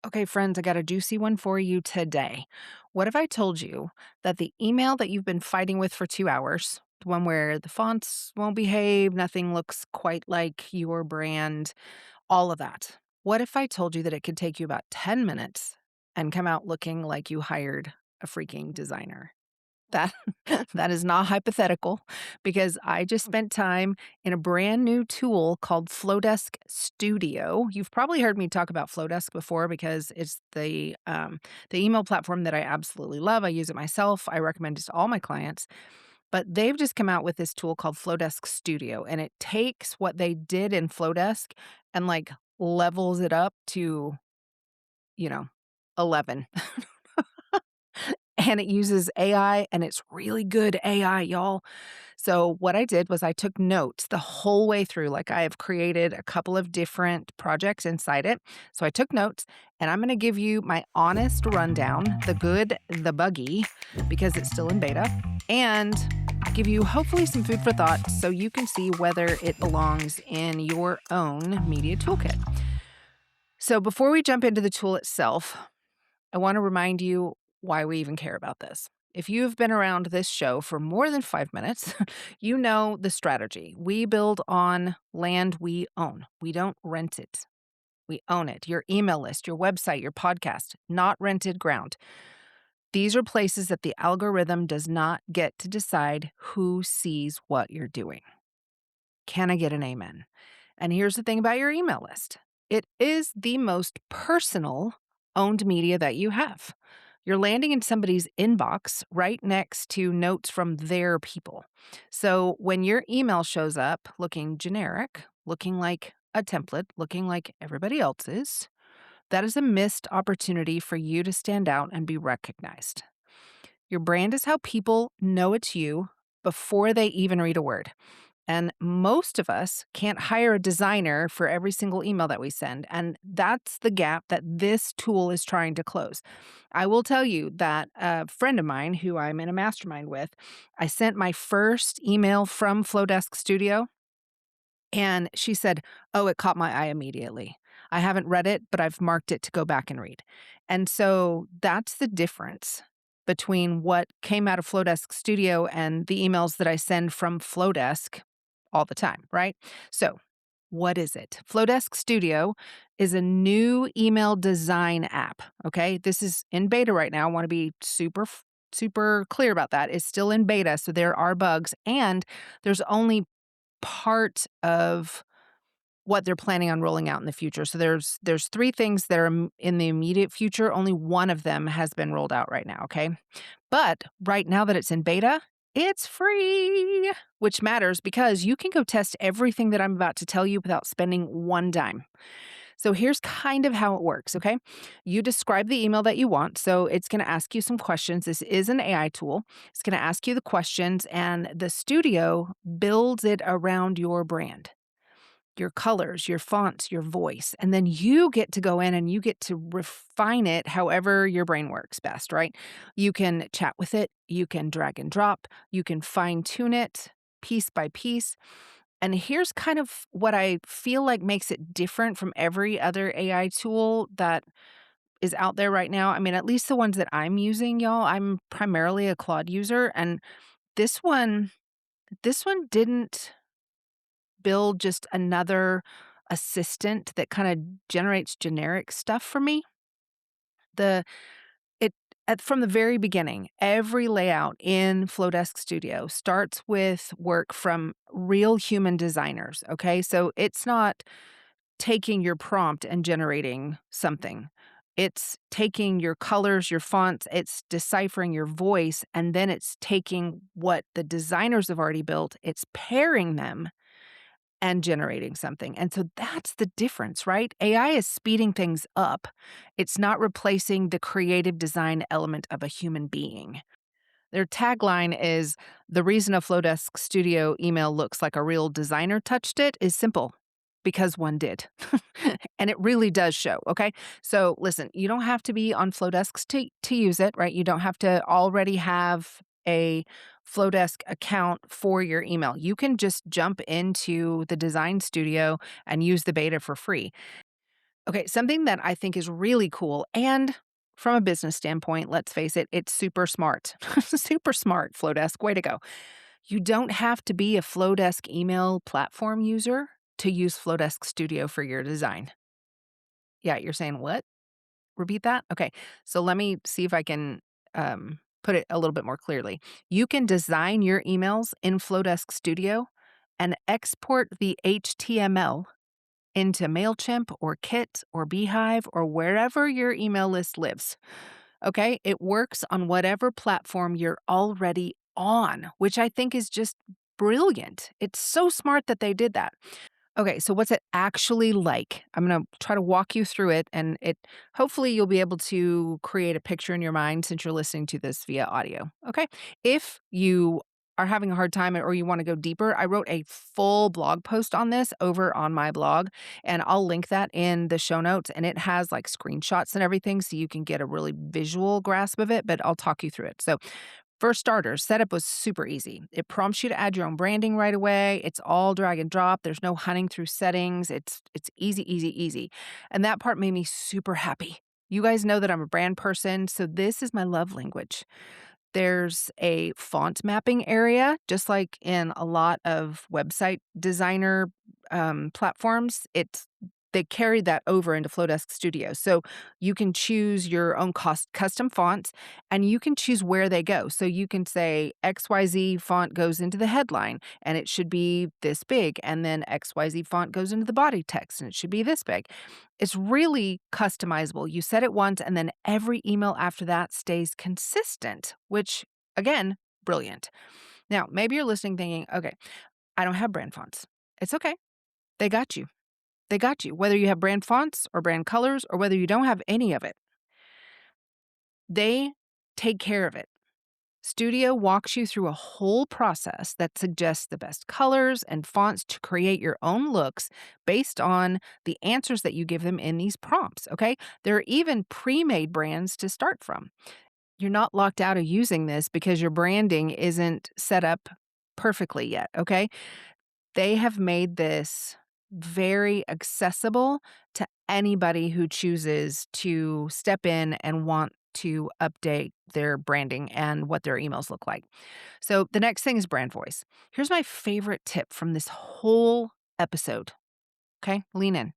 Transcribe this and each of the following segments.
Okay, friends, I got a juicy one for you today. What if I told you that the email that you've been fighting with for 2 hours, the one where the fonts won't behave, nothing looks quite like your brand, all of that? What if I told you that it could take you about 10 minutes and come out looking like you hired a freaking designer? That that is not hypothetical because I just spent time in a brand new tool called Flodesk Studio. You've probably heard me talk about Flodesk before because it's the email platform that I absolutely love. I use it myself. I recommend it to all my clients. But they've just come out with this tool called Flodesk Studio, and it takes what they did in Flodesk and like levels it up to, you know, 11. And it uses AI, and it's really good AI, y'all. So what I did was I took notes the whole way through. Like, I have created a couple of different projects inside it. So I took notes, and I'm gonna give you my honest rundown, the good, the buggy, because it's still in beta, and give you hopefully some food for thought so you can see whether it belongs in your own media toolkit. So before we jump into the tool itself, I want to remind you why we even care about this. If you've been around this show for more than 5 minutes, you know the strategy. We build on land we own. We don't rent it. We own it. Your email list, your website, your podcast, not rented ground. These are places that the algorithm does not get to decide who sees what you're doing. Can I get an amen? And here's the thing about your email list. It is the most personal owned media that you have. You're landing in somebody's inbox right next to notes from their people. So when your email shows up looking generic, looking like a template, looking like everybody else's, that is a missed opportunity for you to stand out and be recognized. Your brand is how people know it's you before they even read a word. And most of us can't hire a designer for every single email that we send. And that's the gap that this tool is trying to close. I will tell you that a friend of mine who I'm in a mastermind with, I sent my first email from Flodesk Studio, and she said, "Oh, it caught my eye immediately. I haven't read it, but I've marked it to go back and read." And so that's the difference between what came out of Flodesk Studio and the emails that I send from Flodesk all the time, right? So, what is it? Flodesk Studio is a new email design app, okay? This is in beta right now. I want to be super clear about that. It's still in beta, so there are bugs, and there's only part of what they're planning on rolling out in the future. So there's 3 things that are in the immediate future. Only one of them has been rolled out right now, okay? But right now that it's in beta, it's free, which matters because you can go test everything that I'm about to tell you without spending one dime. So here's kind of how it works, okay? You describe the email that you want. So it's going to ask you some questions. This is an AI tool. It's going to ask you the questions, and the studio builds it around your brand, your colors, your fonts, your voice. And then you get to go in and you get to refine it however your brain works best, right? You can chat with it, you can drag and drop, you can fine tune it piece by piece. And here's kind of what I feel like makes it different from every other AI tool that is out there right now. I mean, at least the ones that I'm using, y'all. I'm primarily a Claude user, and this one this one didn't build just another assistant that kind of generates generic stuff for me. The it from the very beginning, every layout in Flodesk Studio starts with work from real human designers, okay? So it's not taking your prompt and generating something. It's taking your colors, your fonts, it's deciphering your voice, and then it's taking what the designers have already built, it's pairing them and generating something. And so that's the difference, right? AI is speeding things up. It's not replacing the creative design element of a human being. Their tagline is, "The reason a Flodesk Studio email looks like a real designer touched it is simple, because one did." And it really does show, okay? So listen, you don't have to be on Flodesk to use it, right? You don't have to already have a Flodesk account for your email. You can just jump into the design studio and use the beta for free. Okay, something that I think is really cool and from a business standpoint, let's face it, it's super smart. Super smart, Flodesk. Way to go. You don't have to be a Flodesk email platform user to use Flodesk Studio for your design. Yeah, you're saying what? Repeat that? Okay. So let me see if I can put it a little bit more clearly. You can design your emails in Flodesk Studio and export the HTML into MailChimp or Kit or Beehive or wherever your email list lives. Okay. It works on whatever platform you're already on, which I think is just brilliant. It's so smart that they did that. Okay, so what's it actually like? I'm gonna try to walk you through it, and hopefully you'll be able to create a picture in your mind since you're listening to this via audio. Okay. If you are having a hard time or you want to go deeper, I wrote a full blog post on this over on my blog, and I'll link that in the show notes. And it has like screenshots and everything, so you can get a really visual grasp of it, but I'll talk you through it. So for starters, setup was super easy. It prompts you to add your own branding right away. It's all drag and drop. There's no hunting through settings. It's easy, easy, easy. And that part made me super happy. You guys know that I'm a brand person, so this is my love language. There's a font mapping area, just like in a lot of website designer platforms. They carried that over into Flodesk Studio. So you can choose your own custom fonts and you can choose where they go. So you can say XYZ font goes into the headline and it should be this big. And then XYZ font goes into the body text and it should be this big. It's really customizable. You set it once and then every email after that stays consistent, which again, brilliant. Now, maybe you're listening thinking, okay, I don't have brand fonts. It's okay. They got you. They got you. Whether you have brand fonts or brand colors or whether you don't have any of it, they take care of it. Studio walks you through a whole process that suggests the best colors and fonts to create your own looks based on the answers that you give them in these prompts. Okay. There are even pre made brands to start from. You're not locked out of using this because your branding isn't set up perfectly yet. Okay. They have made this very accessible to anybody who chooses to step in and want to update their branding and what their emails look like. So the next thing is brand voice. Here's my favorite tip from this whole episode. Okay, lean in.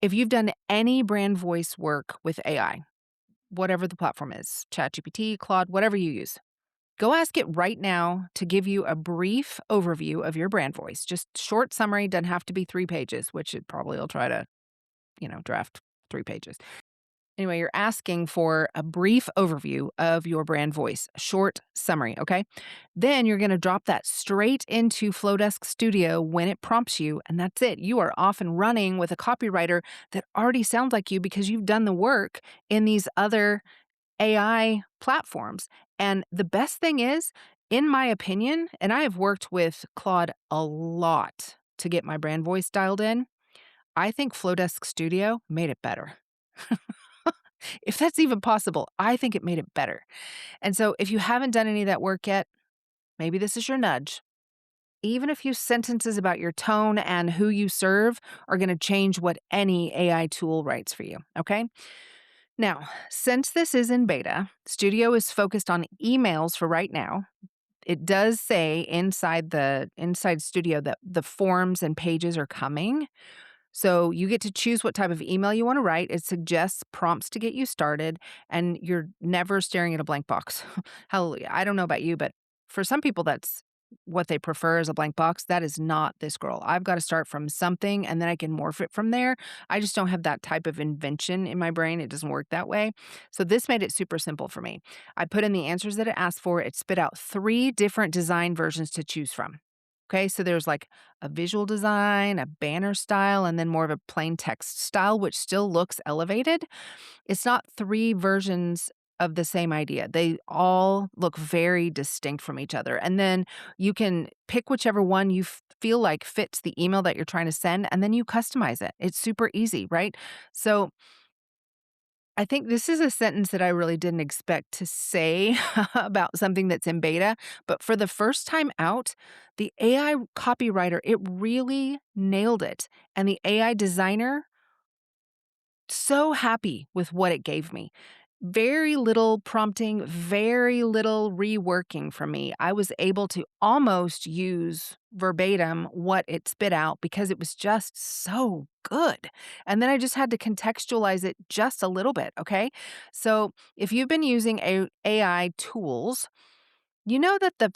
If you've done any brand voice work with AI, whatever the platform is, ChatGPT, Claude, whatever you use, go ask it right now to give you a brief overview of your brand voice. Just short summary, doesn't have to be 3 pages, which it probably will try to, draft 3 pages. Anyway, you're asking for a brief overview of your brand voice, short summary, okay? Then you're going to drop that straight into Flodesk Studio when it prompts you, and that's it. You are off and running with a copywriter that already sounds like you because you've done the work in these other AI platforms. And the best thing is, in my opinion, and I have worked with Claude a lot to get my brand voice dialed in, I think Flodesk Studio made it better. If that's even possible, I think it made it better. And so if you haven't done any of that work yet, maybe this is your nudge. Even a few sentences about your tone and who you serve are going to change what any AI tool writes for you. Okay. Now, since this is in beta, Studio is focused on emails for right now. It does say inside Studio that the forms and pages are coming. So you get to choose what type of email you want to write. It suggests prompts to get you started, and you're never staring at a blank box. Hallelujah. I don't know about you, but for some people, that's what they prefer is a blank box. That is not this girl. I've got to start from something and then I can morph it from there. I just don't have that type of invention in my brain. It doesn't work that way. So this made it super simple for me. I put in the answers that it asked for. It spit out 3 different design versions to choose from. Okay, so there's like a visual design, a banner style, and then more of a plain text style, which still looks elevated. It's not 3 versions of the same idea. They all look very distinct from each other. And then you can pick whichever one you feel like fits the email that you're trying to send, and then you customize it. It's super easy, right? So I think this is a sentence that I really didn't expect to say about something that's in beta, but for the first time out, the AI copywriter, it really nailed it. And the AI designer so happy with what it gave me. Very little prompting, very little reworking from me. I was able to almost use verbatim what it spit out because it was just so good. And then I just had to contextualize it just a little bit, okay? So if you've been using AI tools, you know that the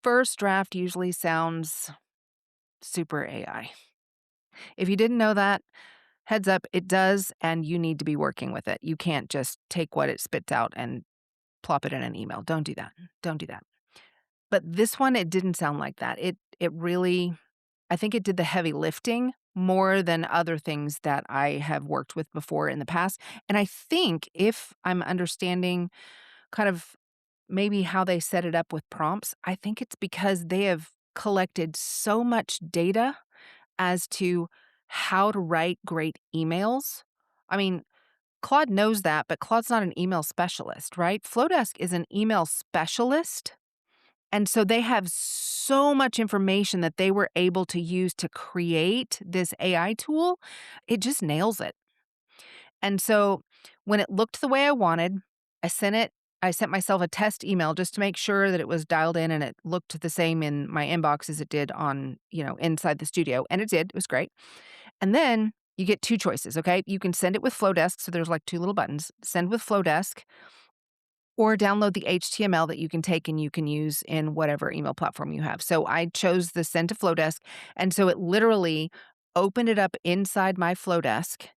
first draft usually sounds super AI. If you didn't know that, heads up, it does, and you need to be working with it. You can't just take what it spits out and plop it in an email. Don't do that. Don't do that. But this one, it didn't sound like that. It really, I think it did the heavy lifting more than other things that I have worked with before in the past. And I think if I'm understanding kind of maybe how they set it up with prompts, I think it's because they have collected so much data as to how to write great emails. I mean, Claude knows that, but Claude's not an email specialist, right? Flodesk is an email specialist. And so they have so much information that they were able to use to create this AI tool. It just nails it. And so when it looked the way I wanted, I sent it. I sent myself a test email just to make sure that it was dialed in and it looked the same in my inbox as it did on, inside the studio. And it did. It was great. And then you get two choices, okay? You can send it with Flodesk. So there's like two little buttons, send with Flodesk, or download the HTML that you can take and you can use in whatever email platform you have. So I chose the send to Flodesk. And so it literally opened it up inside my Flodesk.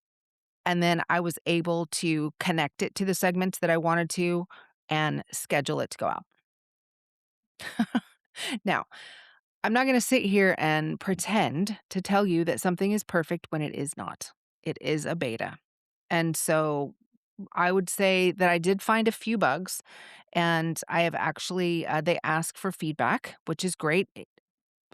And then I was able to connect it to the segments that I wanted to and schedule it to go out. Now, I'm not going to sit here and pretend to tell you that something is perfect when it is not. It is a beta. And so I would say that I did find a few bugs, and I have actually, they ask for feedback, which is great.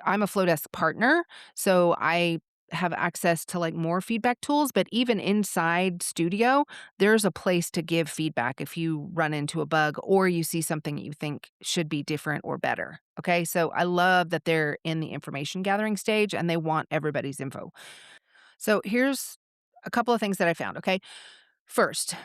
I'm a Flodesk partner, so I have access to like more feedback tools, but even inside Studio, there's a place to give feedback if you run into a bug or you see something that you think should be different or better. Okay. So I love that they're in the information gathering stage and they want everybody's info. So here's a couple of things that I found. Okay. First,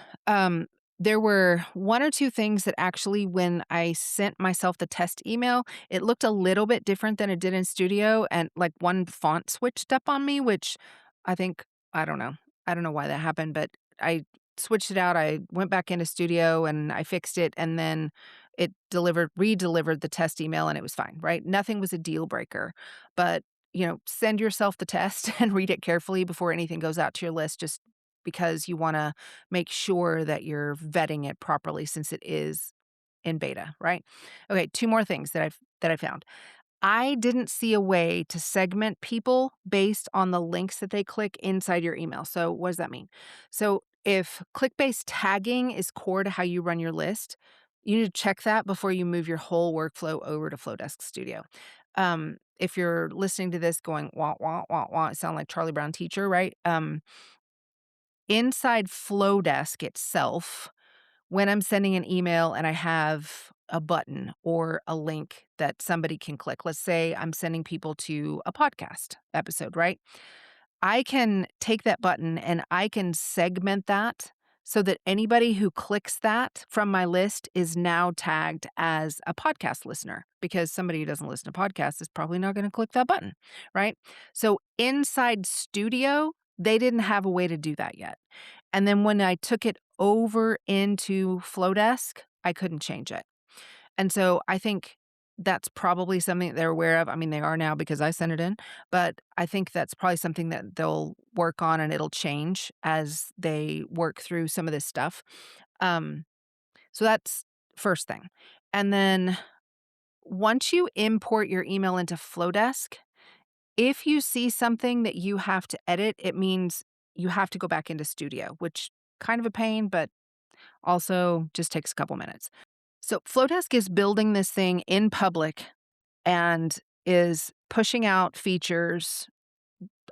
there were one or two things that actually, when I sent myself the test email, it looked a little bit different than it did in Studio. And like one font switched up on me, which I think, I don't know. I don't know why that happened, but I switched it out. I went back into Studio and I fixed it. And then it re-delivered the test email and it was fine, right? Nothing was a deal breaker. But, send yourself the test and read it carefully before anything goes out to your list. Just because you wanna make sure that you're vetting it properly since it is in beta, right? Okay, 2 more things that I found. I didn't see a way to segment people based on the links that they click inside your email. So what does that mean? So if click-based tagging is core to how you run your list, you need to check that before you move your whole workflow over to Flodesk Studio. If you're listening to this going, "Wah, wah, wah, wah," it sound like Charlie Brown teacher, right? Inside Flodesk itself, when I'm sending an email and I have a button or a link that somebody can click, let's say I'm sending people to a podcast episode, right? I can take that button and I can segment that so that anybody who clicks that from my list is now tagged as a podcast listener because somebody who doesn't listen to podcasts is probably not going to click that button, right? So inside Studio, they didn't have a way to do that yet. And then when I took it over into Flodesk, I couldn't change it. And so I think that's probably something that they're aware of. I mean, they are now because I sent it in, but I think that's probably something that they'll work on and it'll change as they work through some of this stuff. Um, so that's first thing. And then once you import your email into Flodesk, if you see something that you have to edit, it means you have to go back into Studio, which kind of a pain, but also just takes a couple minutes. So Flodesk is building this thing in public and is pushing out features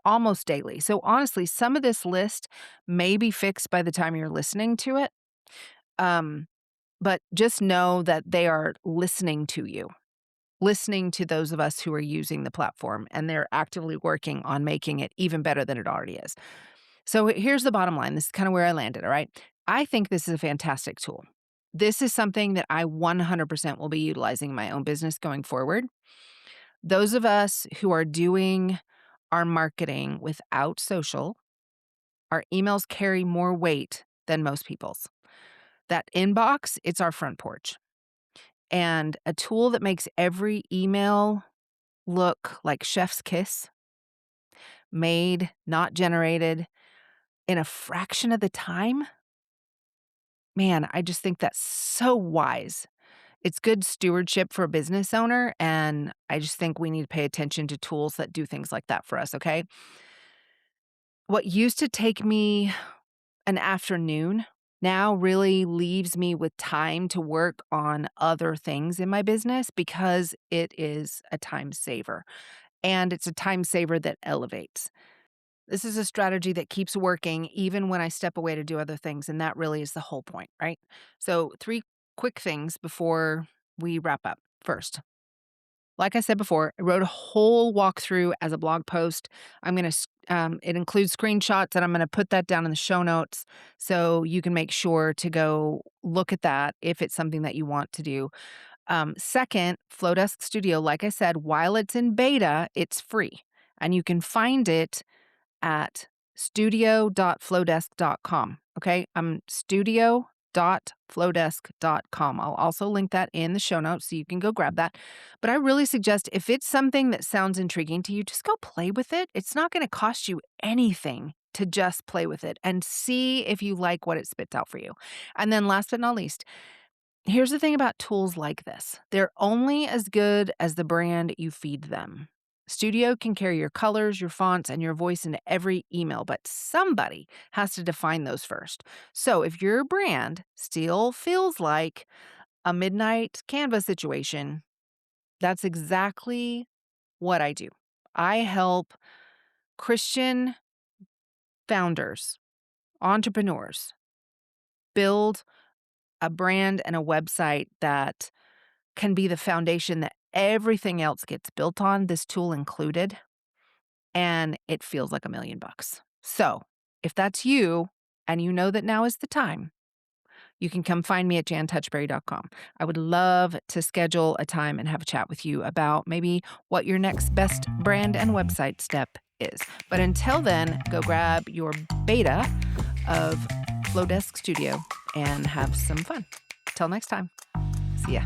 almost daily. So honestly, some of this list may be fixed by the time you're listening to it. But just know that they are listening to you, listening to those of us who are using the platform, and they're actively working on making it even better than it already is. So here's the bottom line. This is kind of where I landed, all right? I think this is a fantastic tool. This is something that I 100% will be utilizing in my own business going forward. Those of us who are doing our marketing without social, our emails carry more weight than most people's. That inbox, it's our front porch. And a tool that makes every email look like chef's kiss, made, not generated in a fraction of the time. Man, I just think that's so wise. It's good stewardship for a business owner, and I just think we need to pay attention to tools that do things like that for us, okay? What used to take me an afternoon now really leaves me with time to work on other things in my business because it is a time saver, and it's a time saver that elevates. This is a strategy that keeps working even when I step away to do other things, and that really is the whole point, right? So, 3 quick things before we wrap up. First, like I said before, I wrote a whole walkthrough as a blog post. It includes screenshots, and I'm gonna put that down in the show notes so you can make sure to go look at that if it's something that you want to do. Second, Flodesk Studio, like I said, while it's in beta, it's free, and you can find it at studio.flodesk.com. Okay. Studio.flodesk.com. I'll also link that in the show notes so you can go grab that. But I really suggest if it's something that sounds intriguing to you, just go play with it. It's not going to cost you anything to just play with it and see if you like what it spits out for you. And then last but not least, here's the thing about tools like this. They're only as good as the brand you feed them. Studio can carry your colors, your fonts, and your voice into every email, but somebody has to define those first. So if your brand still feels like a midnight Canva situation, that's exactly what I do. I help Christian founders, entrepreneurs build a brand and a website that can be the foundation that everything else gets built on, this tool included, and it feels like $1,000,000. So, if that's you and you know that now is the time, you can come find me at jantouchberry.com. I would love to schedule a time and have a chat with you about maybe what your next best brand and website step is. But until then, go grab your beta of Flodesk Studio and have some fun. Till next time. See ya.